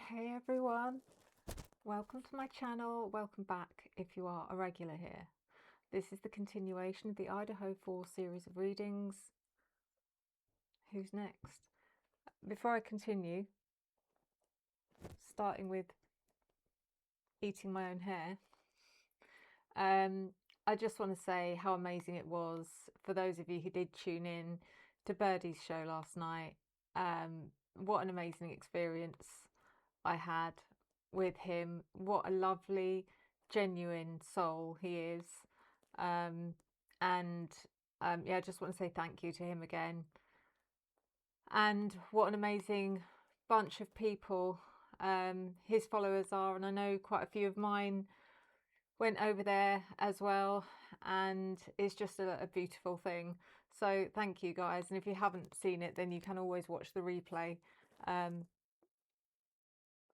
Hey everyone, welcome to my channel. Welcome back if you are a regular here. This is the continuation of the Idaho 4 series of readings. Who's next? Before I continue, starting with eating my own hair, I just want to say how amazing it was for those of you who did tune in to Birdie's show last night. What an amazing experience I had with him. What a lovely, genuine soul he is. Yeah, I just want to say thank you to him again. And what an amazing bunch of people his followers are, and I know quite a few of mine went over there as well, and it's just a beautiful thing. So thank you guys, and if you haven't seen it, then you can always watch the replay.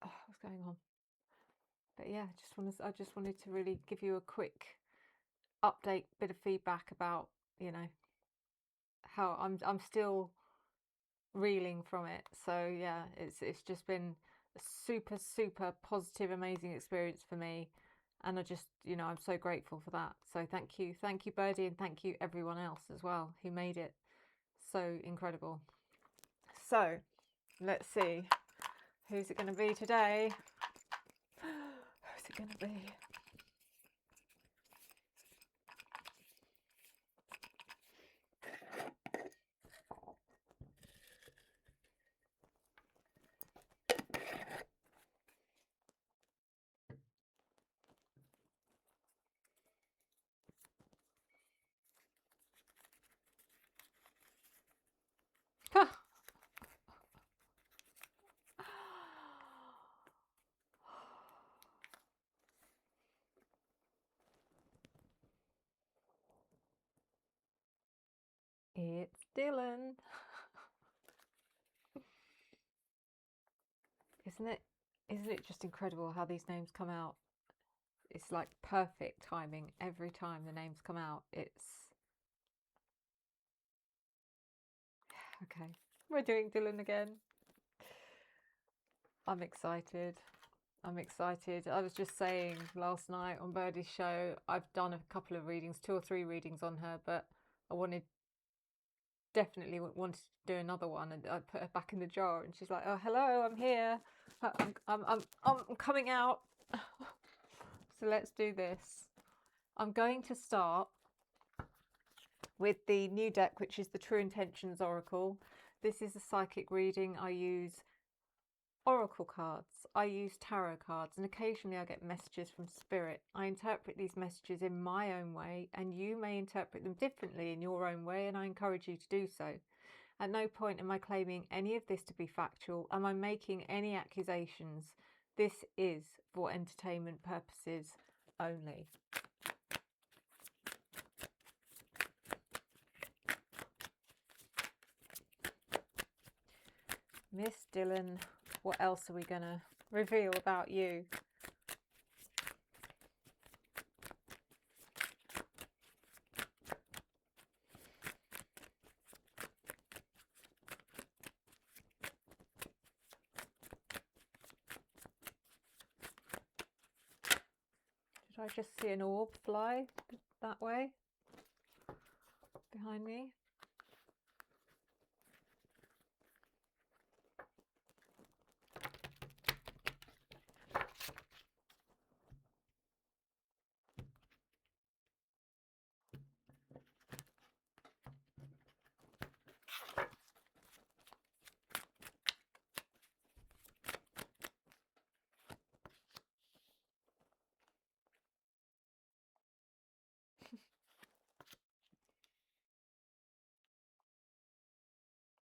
What's going on? But yeah, I just wanted to really give you a quick update, bit of feedback about, you know, how I'm still reeling from it. So yeah, it's just been a super positive, amazing experience for me, and I just, I'm so grateful for that. So thank you Birdie, and thank you everyone else as well who made it so incredible. So let's see, who's it going to be today? Who's it going to be? It's Dylan. Isn't it just incredible how these names come out? It's like perfect timing every time the names come out. It's okay. We're doing Dylan again. I'm excited. I was just saying last night on Birdie's show, I've done a couple of readings, 2 or 3 readings on her, but I definitely wanted to do another one, and I put her back in the jar, and she's like, "Oh, hello, I'm here. I'm coming out." So let's do this. I'm going to start with the new deck, which is the True Intentions Oracle. This is a psychic reading. I use oracle cards, I use tarot cards, and occasionally I get messages from spirit. I interpret these messages in my own way, and you may interpret them differently in your own way, and I encourage you to do so. At no point am I claiming any of this to be factual. Am I making any accusations? This is for entertainment purposes only. Miss Dylan, what else are we going to reveal about you? Did I just see an orb fly that way behind me?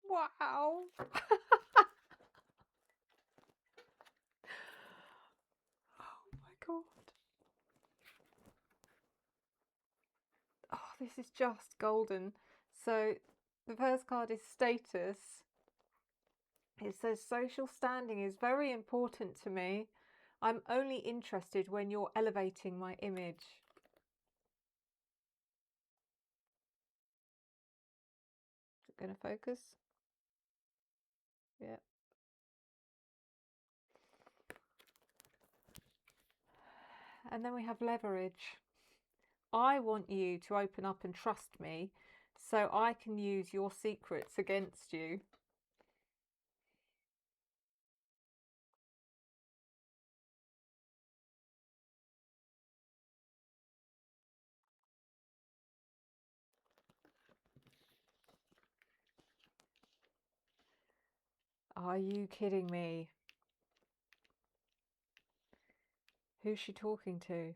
Wow. Oh my god. Oh, this is just golden. So the first card is status. It says social standing is very important to me. I'm only interested when you're elevating my image. Is it going to focus? Yeah. And then we have leverage. I want you to open up and trust me so I can use your secrets against you. Are you kidding me? Who's she talking to?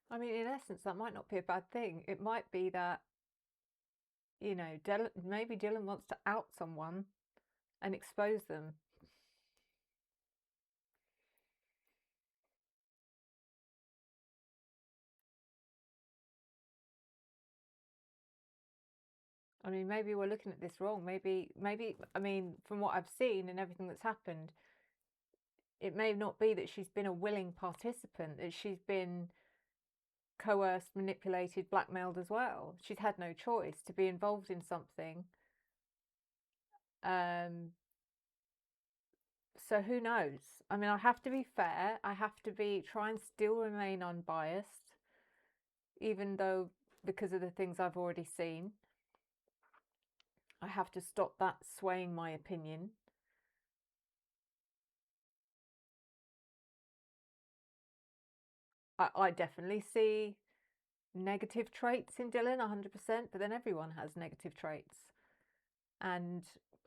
I mean, in essence, that might not be a bad thing. It might be that, you know, maybe Dylan wants to out someone and expose them. I mean, maybe we're looking at this wrong. Maybe, I mean, from what I've seen and everything that's happened, it may not be that she's been a willing participant, that she's been coerced, manipulated, blackmailed as well. She's had no choice to be involved in something. So who knows? I mean, I have to be fair. I have to try and still remain unbiased, even though because of the things I've already seen. I have to stop that swaying my opinion. I definitely see negative traits in Dylan, 100%, but then everyone has negative traits. And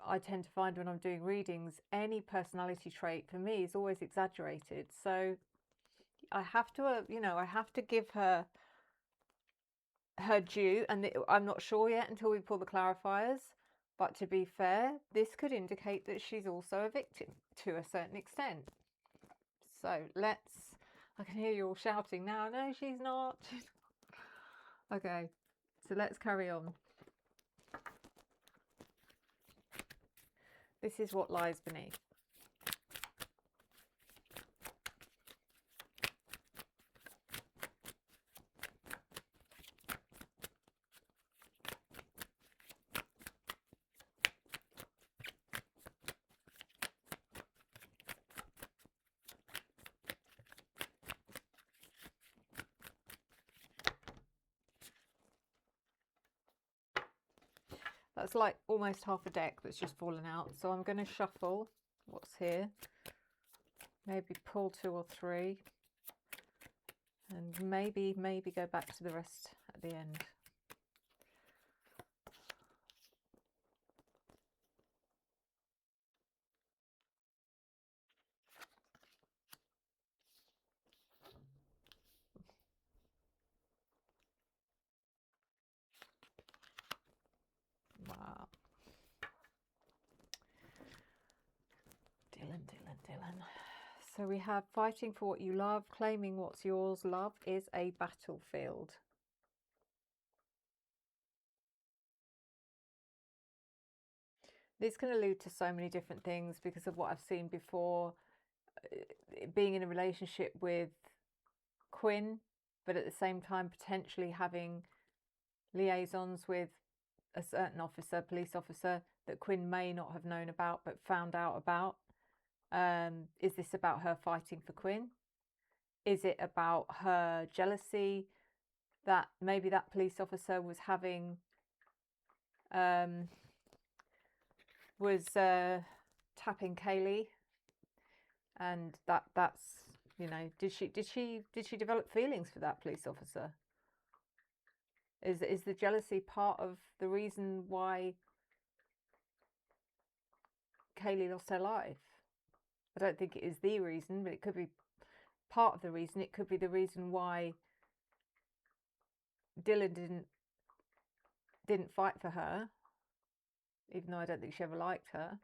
I tend to find when I'm doing readings, any personality trait for me is always exaggerated. So I have to, you know, I have to give her due, and I'm not sure yet until we pull the clarifiers. But to be fair, this could indicate that she's also a victim to a certain extent. So I can hear you all shouting now, no, she's not. Okay, so let's carry on. This is what lies beneath. That's like almost half a deck that's just fallen out. So I'm going to shuffle what's here. Maybe pull 2 or 3. And maybe go back to the rest at the end. Wow. Dylan. So we have fighting for what you love, claiming what's yours. Love is a battlefield. This can allude to so many different things because of what I've seen before. Being in a relationship with Quinn, but at the same time potentially having liaisons with a certain officer, police officer, that Quinn may not have known about but found out about. Is this about her fighting for Quinn? Is it about her jealousy that maybe that police officer was having, tapping Kaylee, and that's, you know, did she develop feelings for that police officer? Is the jealousy part of the reason why Kaylee lost her life? I don't think it is the reason, but it could be part of the reason. It could be the reason why Dylan didn't fight for her, even though I don't think she ever liked her.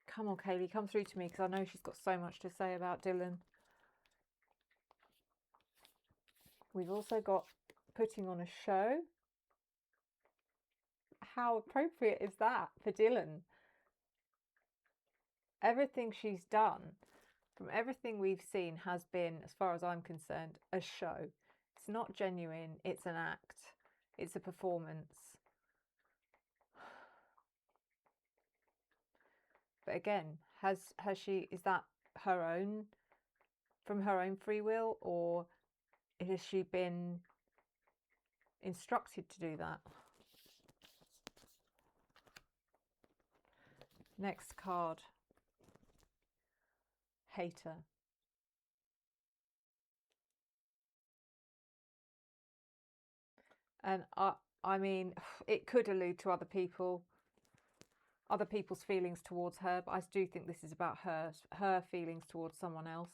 Come on, Kaylee, come through to me, because I know she's got so much to say about Dylan. We've also got putting on a show, how appropriate is that for Dylan? Everything she's done, from everything we've seen, has been, as far as I'm concerned, a show. It's not genuine, it's an act, it's a performance. But again, has she, is that her own, from her own free will, or has she been instructed to do that? Next card. Hater. And I mean, it could allude to other people's feelings towards her, but I do think this is about her feelings towards someone else.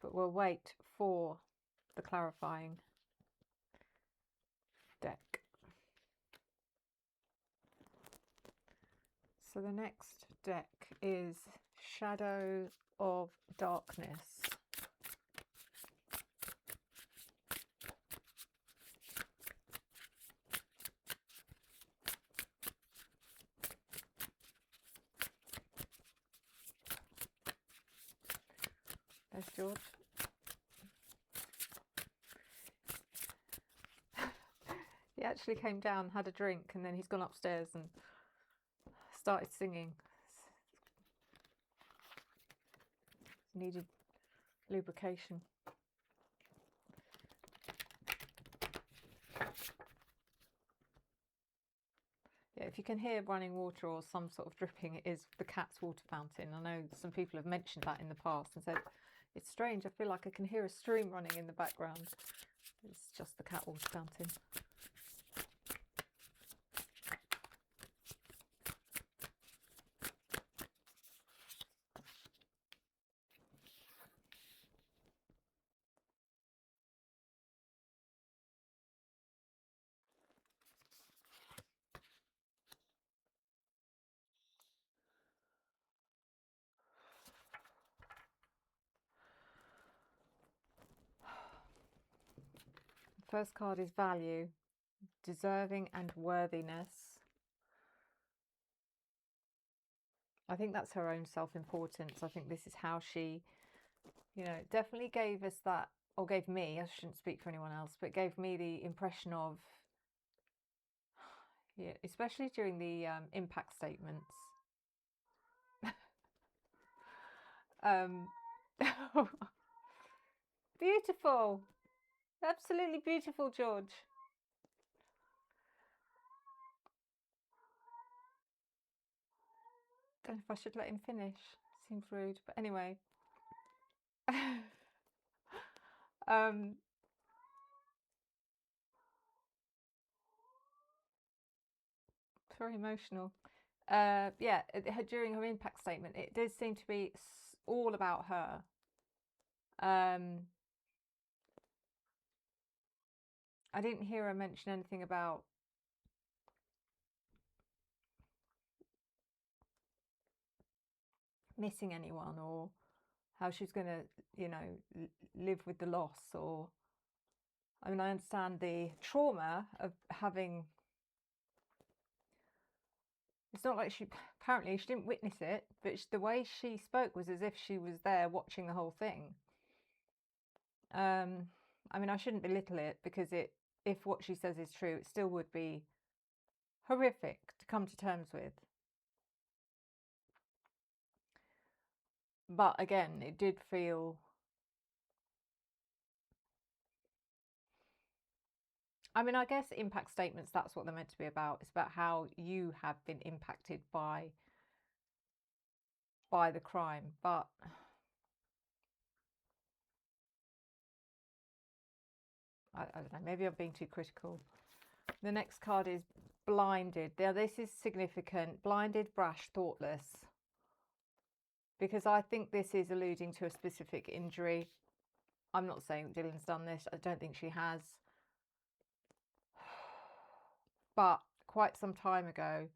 But we'll wait for the clarifying deck. So the next deck is Shadow of Darkness. There's George. He actually came down, had a drink, and then he's gone upstairs and started singing. Needed lubrication. Yeah, if you can hear running water or some sort of dripping, it is the cat's water fountain. I know some people have mentioned that in the past and said, it's strange, I feel like I can hear a stream running in the background. It's just the cat water fountain. First card is value, deserving and worthiness. I think that's her own self-importance. I think this is how she, you know, definitely gave us that, or gave me, I shouldn't speak for anyone else, but gave me the impression of, yeah, especially during the impact statements. Beautiful. Absolutely beautiful, George. Don't know if I should let him finish. Seems rude, but anyway. Very emotional. Yeah, during her impact statement, it did seem to be all about her. I didn't hear her mention anything about missing anyone or how she's going to, you know, live with the loss. Or, I mean, I understand the trauma of having, it's not like apparently she didn't witness it, but the way she spoke was as if she was there watching the whole thing. I mean, I shouldn't belittle it, because if what she says is true, it still would be horrific to come to terms with. But again, it did feel, I mean, I guess impact statements, that's what they're meant to be about. It's about how you have been impacted by the crime. But I don't know, maybe I'm being too critical. The next card is blinded. Now, this is significant. Blinded, brash, thoughtless. Because I think this is alluding to a specific injury. I'm not saying Dylan's done this. I don't think she has. But quite some time ago,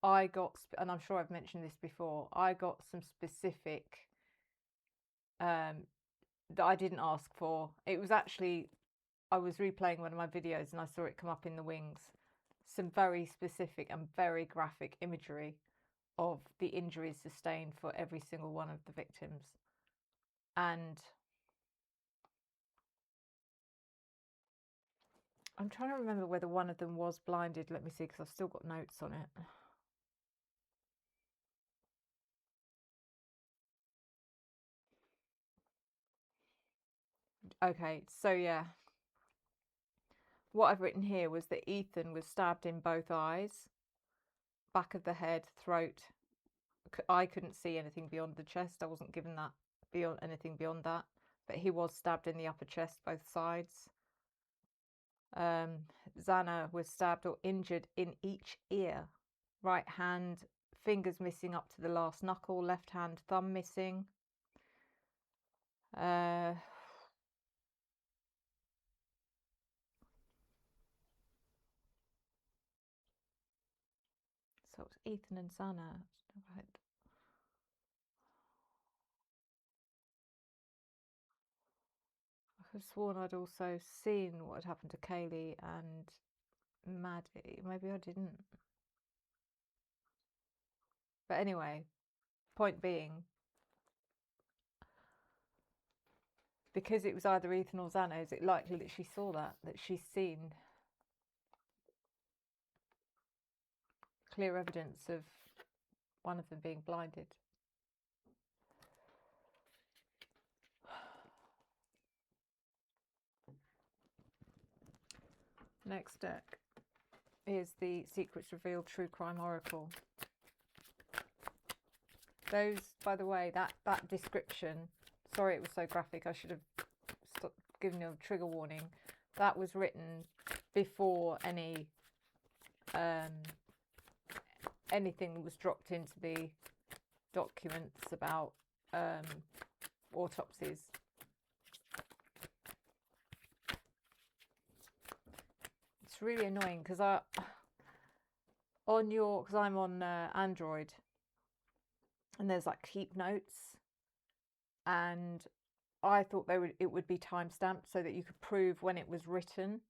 I got, and I'm sure I've mentioned this before, I got some specific that I didn't ask for. It was actually, I was replaying one of my videos and I saw it come up in the wings. Some very specific and very graphic imagery of the injuries sustained for every single one of the victims. And I'm trying to remember whether one of them was blinded. Let me see, because I've still got notes on it. Okay, so yeah. What I've written here was that Ethan was stabbed in both eyes, back of the head, throat. I couldn't see anything beyond the chest. I wasn't given that beyond anything beyond that. But he was stabbed in the upper chest, both sides. Xana was stabbed or injured in each ear. Right hand, fingers missing up to the last knuckle. Left hand, thumb missing. So it was Ethan and Xana. Right. I could have sworn I'd also seen what had happened to Kaylee and Maddie. Maybe I didn't. But anyway, point being, because it was either Ethan or Xana, is it likely that she saw that she's seen clear evidence of one of them being blinded? Next deck is the Secrets Revealed True Crime Oracle. Those, by the way, that description, sorry it was so graphic, I should have given you a trigger warning. That was written before anything was dropped into the documents about autopsies. It's really annoying because I'm on Android, and there's like keep notes, and I thought it would be timestamped so that you could prove when it was written,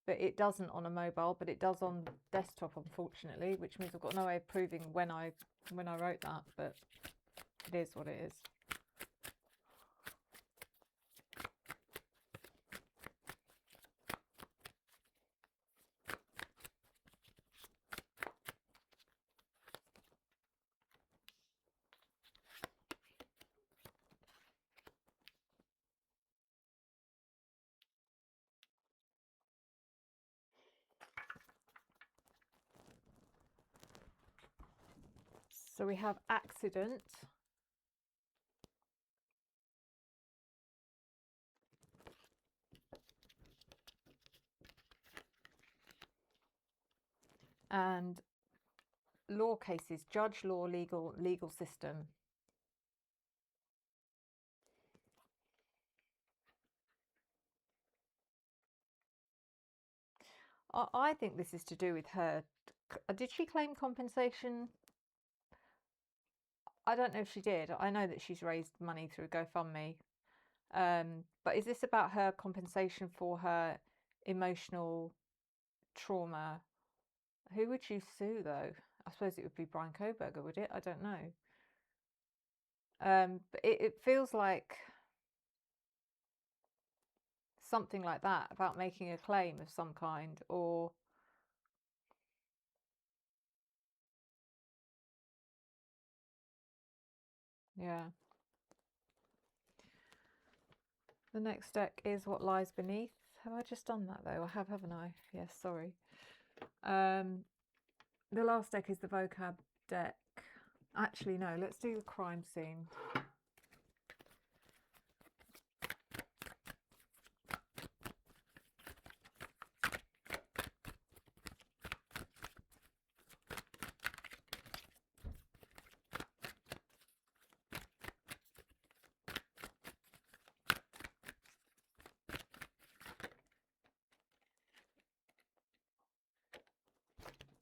but it doesn't on a mobile, but it does on desktop, unfortunately, which means I've got no way of proving when I wrote that, but it is what it is. So we have accident, and law cases, judge, law, legal system. I think this is to do with her. Did she claim compensation? I don't know if she did. I know that she's raised money through GoFundMe. But is this about her compensation for her emotional trauma? Who would you sue, though? I suppose it would be Brian Koberger, would it? I don't know. But it feels like something like that, about making a claim of some kind, or yeah. The next deck is What Lies Beneath. Have I just done that, though? I have, haven't I? Yes, sorry. The last deck is the vocab deck. Actually, no, let's do the crime scene.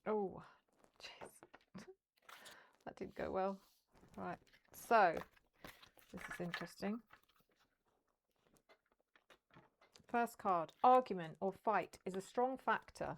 Oh, jeez. that didn't go well. Right, so this is interesting. First card, argument or fight is a strong factor.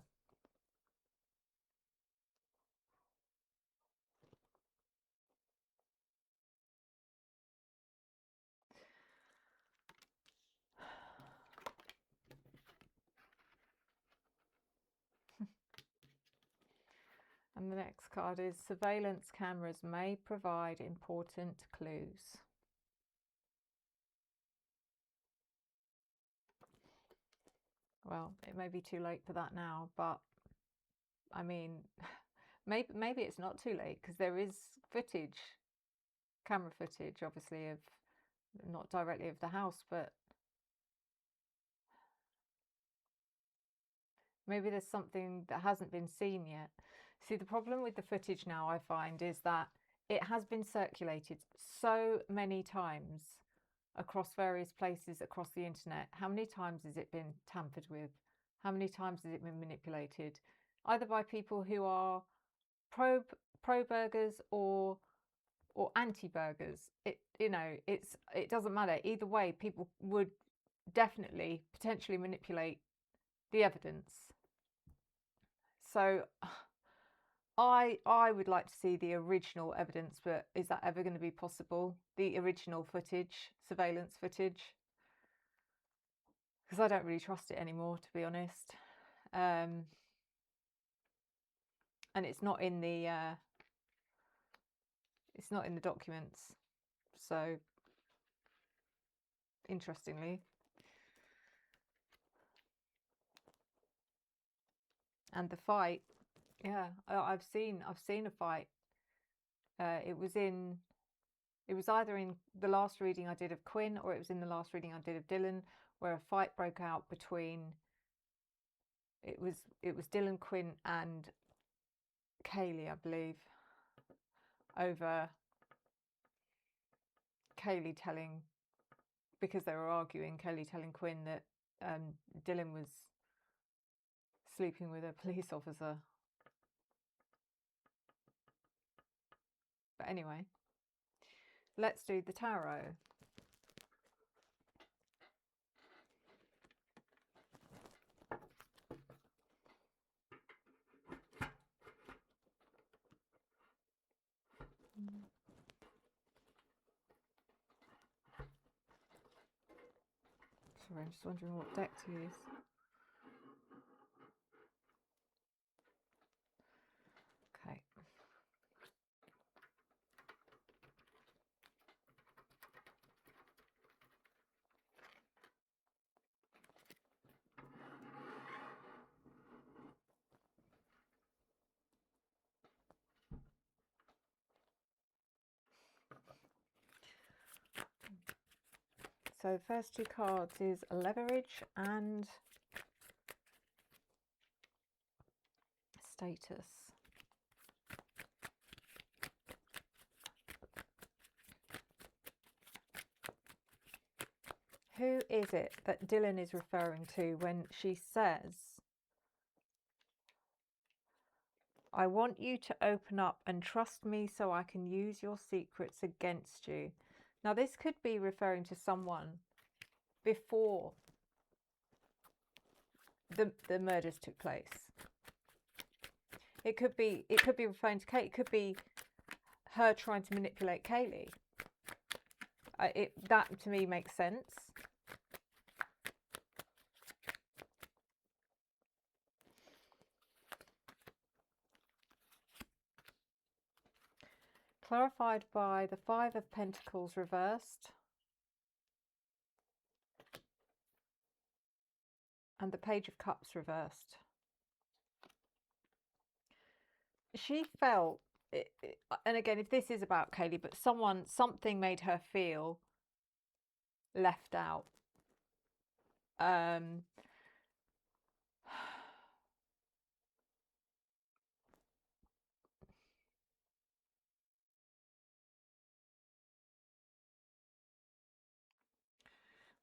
And the next card is surveillance cameras may provide important clues. Well, it may be too late for that now, but I mean, maybe it's not too late, because there is footage, camera footage, obviously, of not directly of the house, but maybe there's something that hasn't been seen yet. See, the problem with the footage now, I find, is that it has been circulated so many times across various places across the internet. How many times has it been tampered with? How many times has it been manipulated? Either by people who are pro burgers or anti burgers. It doesn't matter. Either way, people would definitely potentially manipulate the evidence. So I would like to see the original evidence, but is that ever going to be possible? The original footage, surveillance footage? Because I don't really trust it anymore, to be honest. And it's not in the documents. So interestingly. And the fight, yeah, I've seen a fight. It was either in the last reading I did of Quinn, or it was in the last reading I did of Dylan, where a fight broke out between it was Dylan, Quinn, and Kaylee, I believe, over Kaylee telling, because they were arguing, Kaylee telling Quinn that Dylan was sleeping with a police officer. But anyway, let's do the tarot. Sorry, I'm just wondering what deck to use. Okay. So the first two cards is leverage and status. Who is it that Dylan is referring to when she says, I want you to open up and trust me so I can use your secrets against you? Now, this could be referring to someone before the murders took place. It could be referring to Kate. It could be her trying to manipulate Kaylee. That to me makes sense. Clarified by the Five of Pentacles reversed and the Page of Cups reversed. She felt, and again, if this is about Kaylee, but something made her feel left out.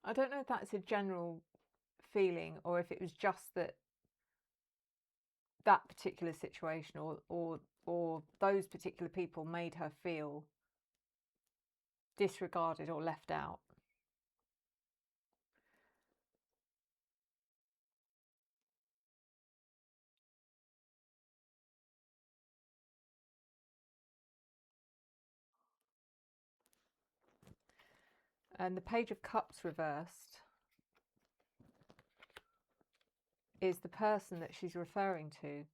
I don't know if that's a general feeling or if it was just that that particular situation or those particular people made her feel disregarded or left out. And the Page of Cups reversed is the person that she's referring to,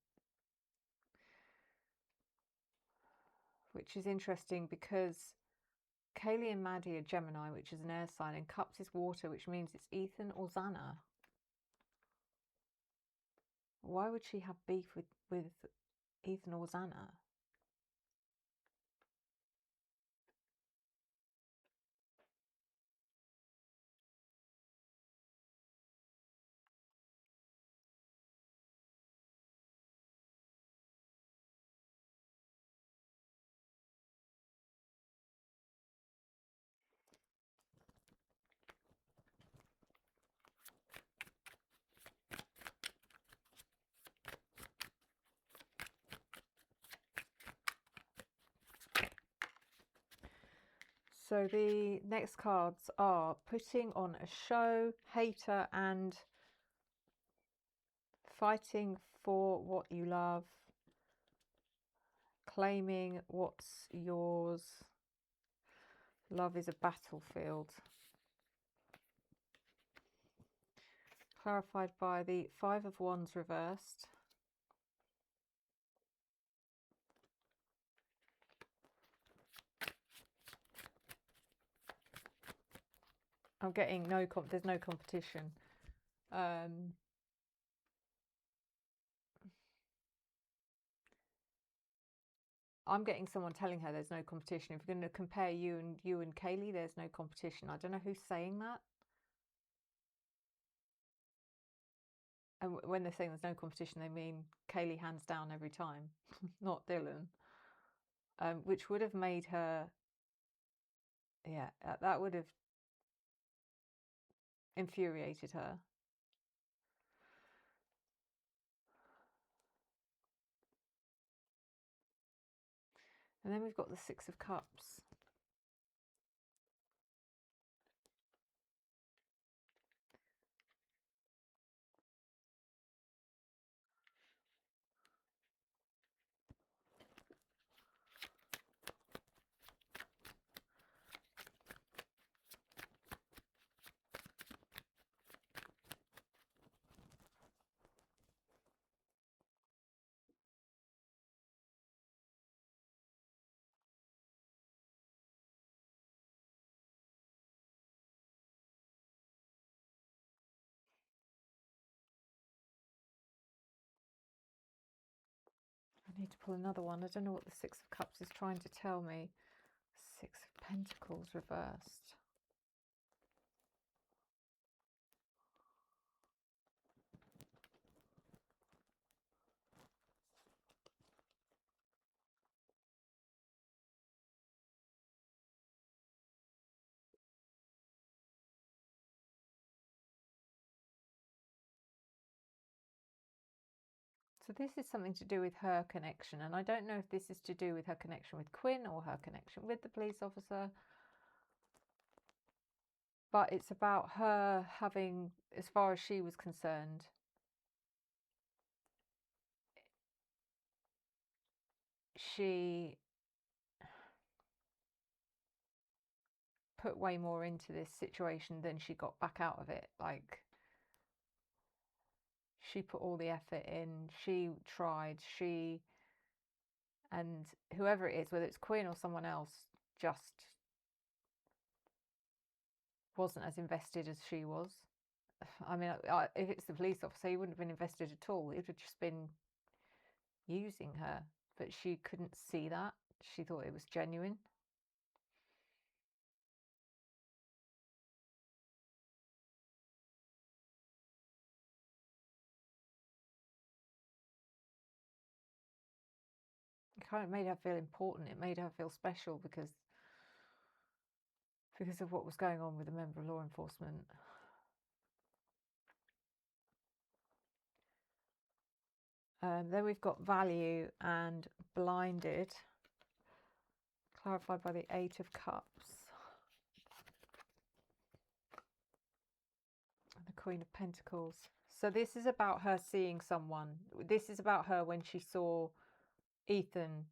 which is interesting because Kaylee and Maddie are Gemini, which is an air sign, and Cups is water, which means it's Ethan or Xana. Why would she have beef with Ethan or Xana? So the next cards are putting on a show, hater, and fighting for what you love, claiming what's yours. Love is a battlefield. Clarified by the Five of Wands reversed. I'm getting there's no competition. I'm getting someone telling her there's no competition. If you're going to compare you and Kaylee, there's no competition. I don't know who's saying that. And when they're saying there's no competition, they mean Kaylee hands down every time, not Dylan. Which would have made her, yeah, that would have infuriated her. And then we've got the Six of Cups. I need to pull another one. I don't know what the Six of Cups is trying to tell me. Six of Pentacles reversed. So this is something to do with her connection, and I don't know if this is to do with her connection with Quinn or her connection with the police officer, but it's about her having, as far as she was concerned, she put way more into this situation than she got back out of it. Like, she put all the effort in, she tried, and whoever it is, whether it's Quinn or someone else, just wasn't as invested as she was. I mean, if it's the police officer, he wouldn't have been invested at all. It would have just been using her, but she couldn't see that. She thought it was genuine. It kind of made her feel important. It made her feel special because of what was going on with a member of law enforcement. Then we've got value and blinded, clarified by the 8 of Cups. And the Queen of Pentacles. So this is about her seeing someone. This is about her when she saw Ethan.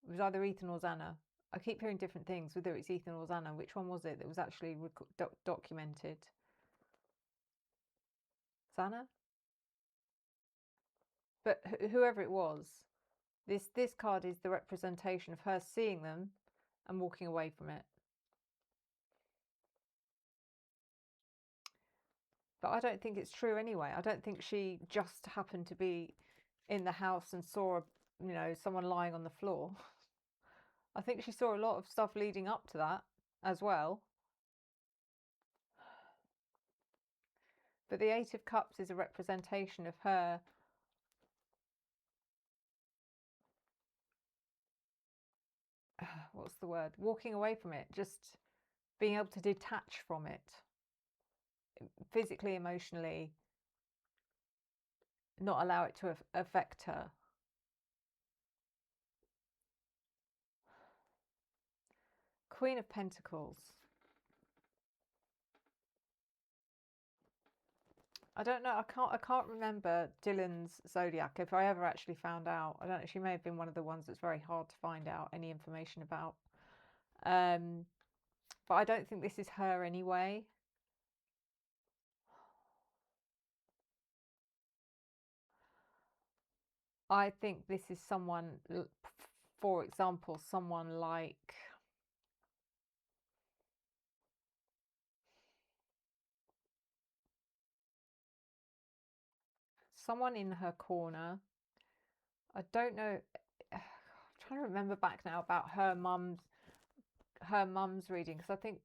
It was either Ethan or Xana. I keep hearing different things, whether it's Ethan or Xana. Which one was it that was actually documented? Xana? But whoever it was, this card is the representation of her seeing them and walking away from it. But I don't think it's true anyway. I don't think she just happened to be in the house and saw, you know, someone lying on the floor. I think she saw a lot of stuff leading up to that as well. But the 8 of Cups is a representation of her what's the word? Walking away from it, just being able to detach from it. Physically, emotionally, not allow it to affect her. Queen of Pentacles. I don't know. I can't remember Dylan's Zodiac. If I ever actually found out, I don't know. She may have been one of the ones that's very hard to find out any information about. But I don't think this is her anyway. I think this is someone, for example, someone like someone in her corner. I don't know. I'm trying to remember back now about her mum's reading, because I think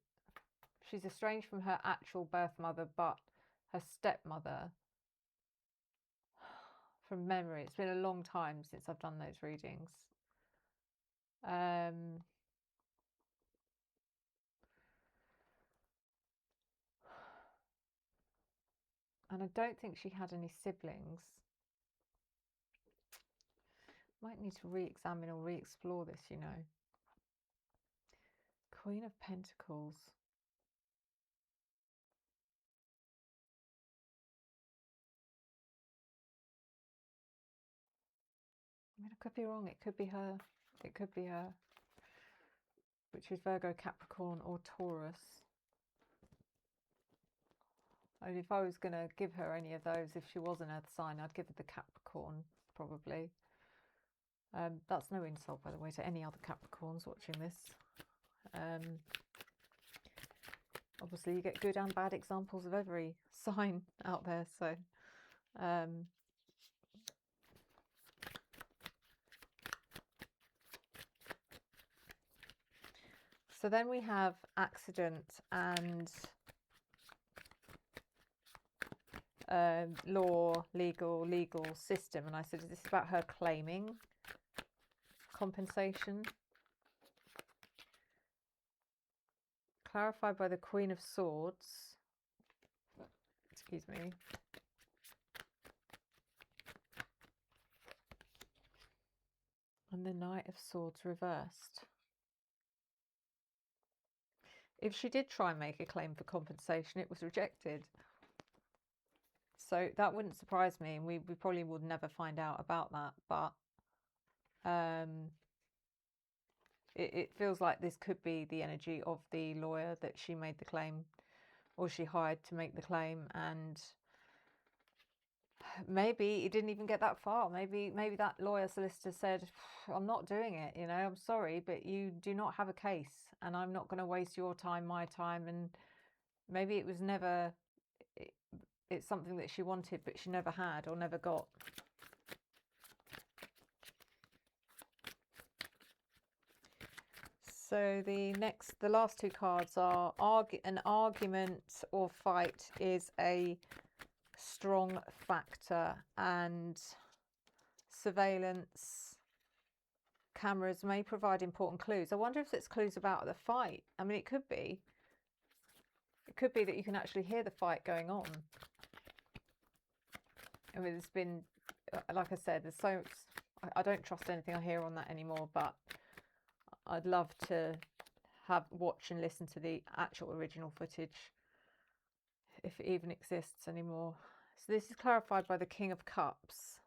she's estranged from her actual birth mother, but her stepmother. From memory, it's been a long time since I've done those readings. And I don't think she had any siblings. Might need to re-examine or re-explore this, you know. Queen of Pentacles. I mean, I could be wrong. It could be her. It could be her. Which is Virgo, Capricorn, or Taurus. And if I was going to give her any of those, if she was an earth sign, I'd give her the Capricorn, probably. That's no insult, by the way, to any other Capricorns watching this. Obviously, you get good and bad examples of every sign out there, so... So then we have accident and law, legal system. And I said, is this about her claiming compensation? Clarified by the Queen of Swords. Excuse me. And the Knight of Swords reversed. If she did try and make a claim for compensation, it was rejected. So that wouldn't surprise me, and we probably would never find out about that. But it feels like this could be the energy of the lawyer that she made the claim, or she hired to make the claim, and maybe it didn't even get that far. Maybe that lawyer solicitor said, I'm not doing it, you know, I'm sorry, but you do not have a case, and I'm not going to waste your time, my time. And maybe it was never, it's something that she wanted, but she never had or never got. So the last two cards are an argument or fight is a strong factor, and surveillance cameras may provide important clues. I wonder if it's clues about the fight. I mean, it could be. It could be that you can actually hear the fight going on. I mean, there's been like I said, there's so I don't trust anything I hear on that anymore, but I'd love to watch and listen to the actual original footage, if it even exists anymore. So this is clarified by the King of Cups.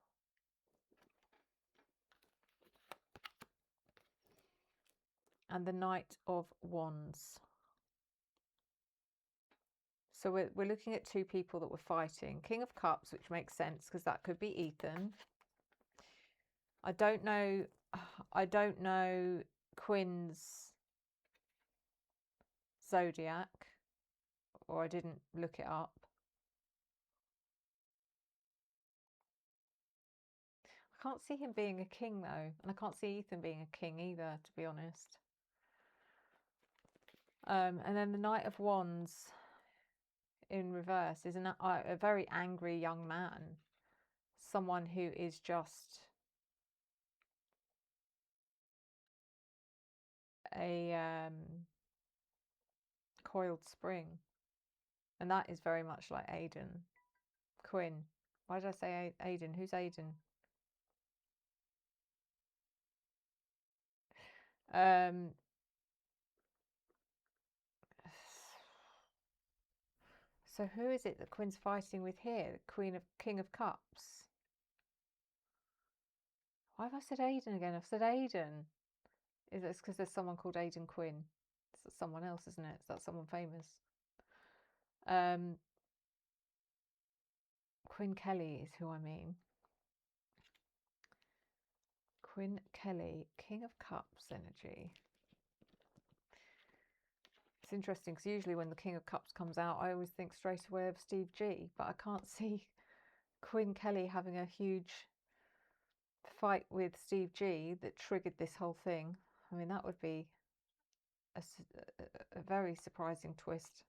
And the Knight of Wands. So we're looking at two people that were fighting. King of Cups, which makes sense because that could be Ethan. I don't know Quinn's Zodiac, or I didn't look it up. I can't see him being a king though, and I can't see Ethan being a king either, to be honest. And then the Knight of Wands in reverse is a very angry young man, someone who is just a coiled spring, and that is very much like Aidan. Quinn. Why did I say Aidan? Who's Aidan? So who is it that Quinn's fighting with here? King of Cups. Why have I said Aidan again? I've said Aidan. Is it because there's someone called Aidan Quinn? It's someone else, isn't it? Is that someone famous? Quinn Kelly is who I mean. Quinn Kelly, King of Cups energy. It's interesting because usually when the King of Cups comes out, I always think straight away of Steve G, but I can't see Quinn Kelly having a huge fight with Steve G that triggered this whole thing. I mean, that would be a very surprising twist.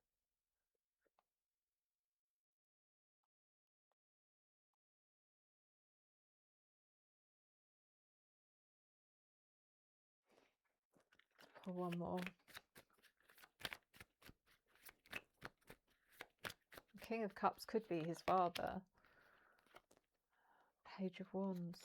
Pull one more. King of Cups could be his father. Page of Wands.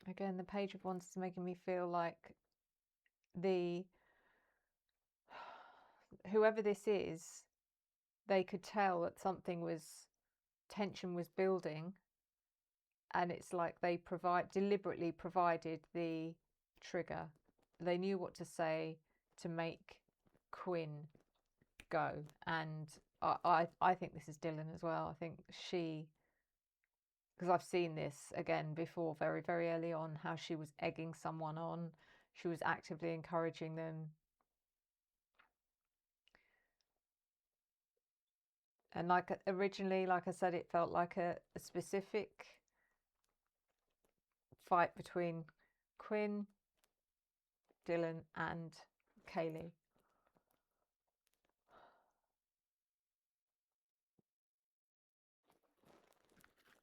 Again, the Page of Wands is making me feel like whoever this is, they could tell that tension was building, and it's like they deliberately provided the trigger. They knew what to say to make Quinn go, and I think this is Dylan as well. I think because I've seen this again before, very, very early on, how she was egging someone on. She was actively encouraging them. And like originally, like I said, it felt like a specific fight between Quinn, Dylan, and Kaylee.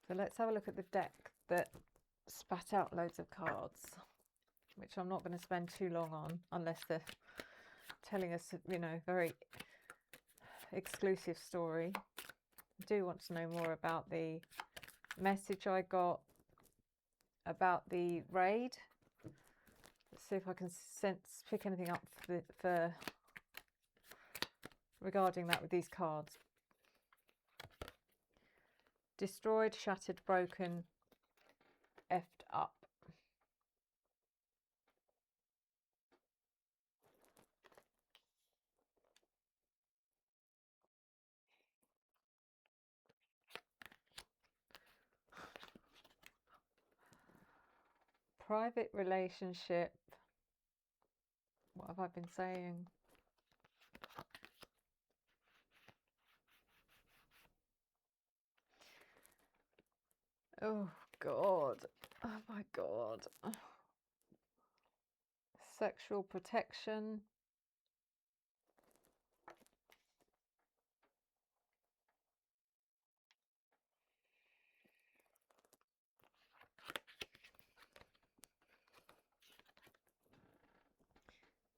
So let's have a look at the deck that spat out loads of cards, which I'm not going to spend too long on unless they're telling us, you know, very exclusive story. I do want to know more about the message I got about the raid. Let's see if I can pick anything up for regarding that with these cards. Destroyed, shattered, broken, effed up. Private relationship. What have I been saying? Oh God. Oh my God. Sexual protection.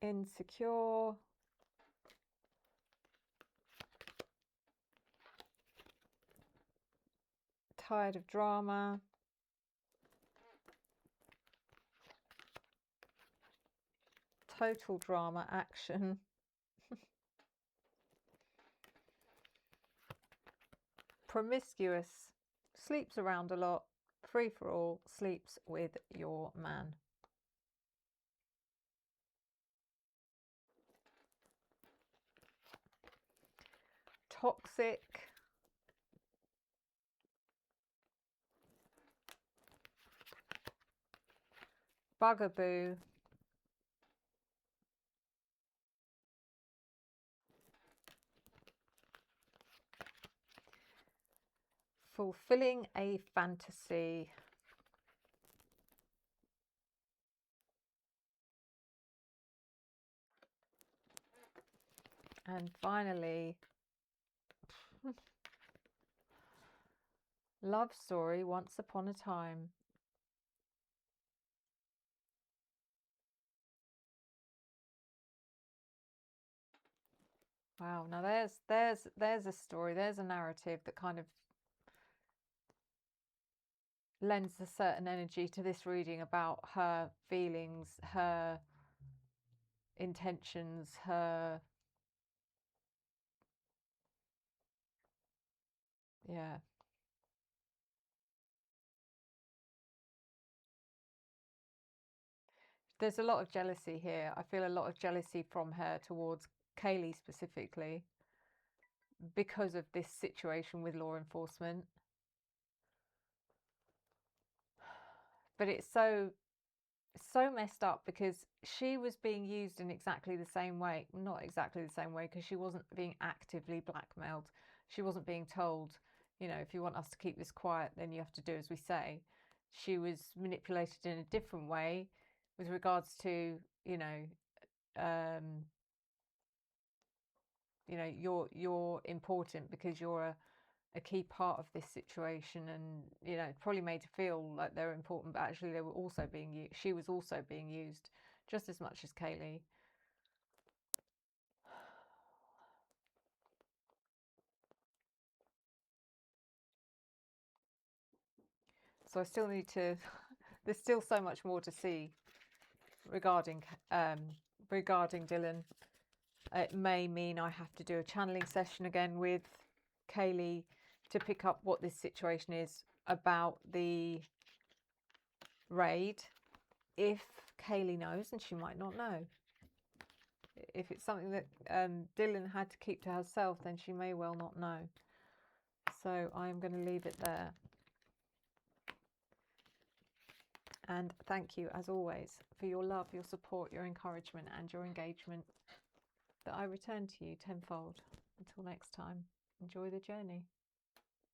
insecure, tired of drama, total drama action, promiscuous, sleeps around a lot, free for all, sleeps with your man. Toxic, bugaboo, fulfilling a fantasy, and finally, love story once upon a time. Wow, now there's a story, there's a narrative that kind of lends a certain energy to this reading about her feelings, her intentions, her, yeah. There's a lot of jealousy here. I feel a lot of jealousy from her towards Kaylee specifically because of this situation with law enforcement. But it's so messed up because she was being used in exactly the same way. Not exactly the same way, because she wasn't being actively blackmailed. She wasn't being told, you know, if you want us to keep this quiet, then you have to do as we say. She was manipulated in a different way with regards to, you know, you're important because you're a key part of this situation, and you know, it probably made her feel like they're important, but actually they were also being used. She was also being used just as much as Kaylee. So I still need to there's still so much more to see regarding Dylan. It may mean I have to do a channeling session again with Kaylee to pick up what this situation is about the raid. If Kaylee knows, and she might not know. If it's something that Dylan had to keep to herself, then she may well not know. So I'm going to leave it there. And thank you, as always, for your love, your support, your encouragement, and your engagement that I return to you tenfold. Until next time, enjoy the journey.